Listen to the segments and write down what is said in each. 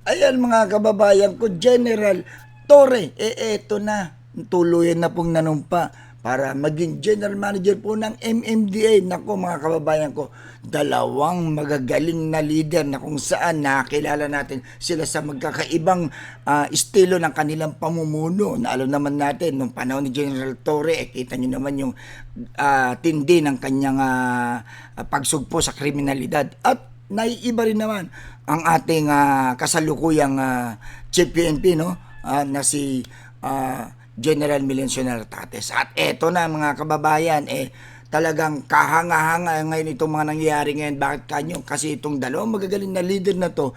Ayan mga kababayan ko, General Torre, eto na, tuluyan na pong nanumpa para maging General Manager po ng MMDA. Nako mga kababayan ko, dalawang magagaling na leader na kung saan nakilala natin sila sa magkakaibang estilo ng kanilang pamumuno. Na alam naman natin, nung panahon ni General Torre, kita nyo naman yung tindi ng kanyang pagsugpo sa kriminalidad. At naiiba rin naman ang ating kasalukuyang Chief PNP, no? Na si General Milencio Nartates. At eto na mga kababayan, talagang kahanga-hanga ngayon itong mga nangyayari ngayon. Bakit kanyo? Kasi itong dalawang magagaling na leader na to,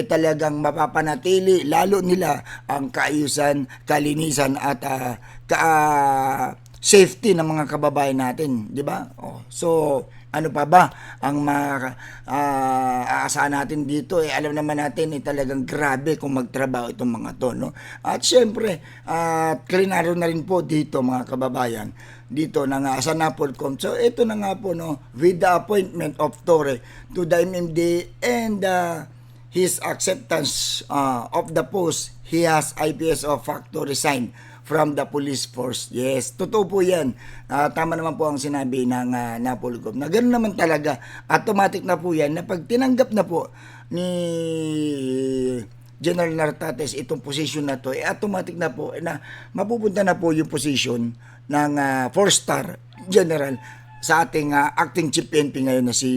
talagang mapapanatili lalo nila ang kaayusan, kalinisan at safety ng mga kababayan natin, di ba? So ano pa ba ang aasahan natin dito? Alam naman natin talagang grabe kung magtrabaho itong mga to, no? At syempre, klinaro na rin po dito mga kababayan, dito na nga sa Napolcom. So ito na nga po, no, with the appointment of Torre to the MMD and his acceptance of the post, he has IPSO facto resign from the police force. Yes, totoo po yan. Tama naman po ang sinabi ng Napolcom. Na ganoon naman talaga. Automatic na po yan na pag tinanggap na po ni General Nartates itong position na to, automatic na po na mapupunta na po yung position ng 4-star general sa ating acting chief PNP ngayon na si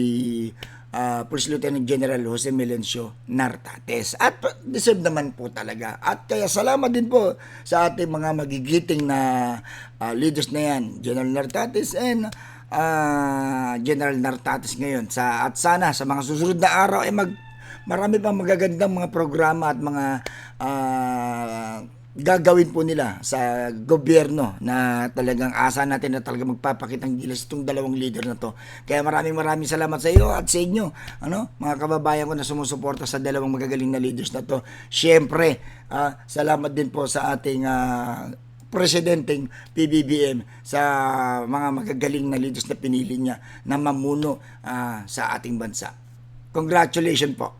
Police Lieutenant General Jose Milencio Nartates. At deserve naman po talaga. At kaya salamat din po sa ating mga magigiting na leaders na yan, General Nartates and General Nartates ngayon. At sana sa mga susunod na araw marami pang magagandang mga programa at mga gagawin po nila sa gobyerno na talagang asa natin na talagang magpapakitang gilas itong dalawang leader na to. Kaya maraming salamat sa iyo at sa inyo, mga kababayan ko na sumusuporta sa dalawang magagaling na leaders na to. Siyempre, salamat din po sa ating presidenteng PBBM sa mga magagaling na leaders na pinili niya na mamuno sa ating bansa. Congratulations po.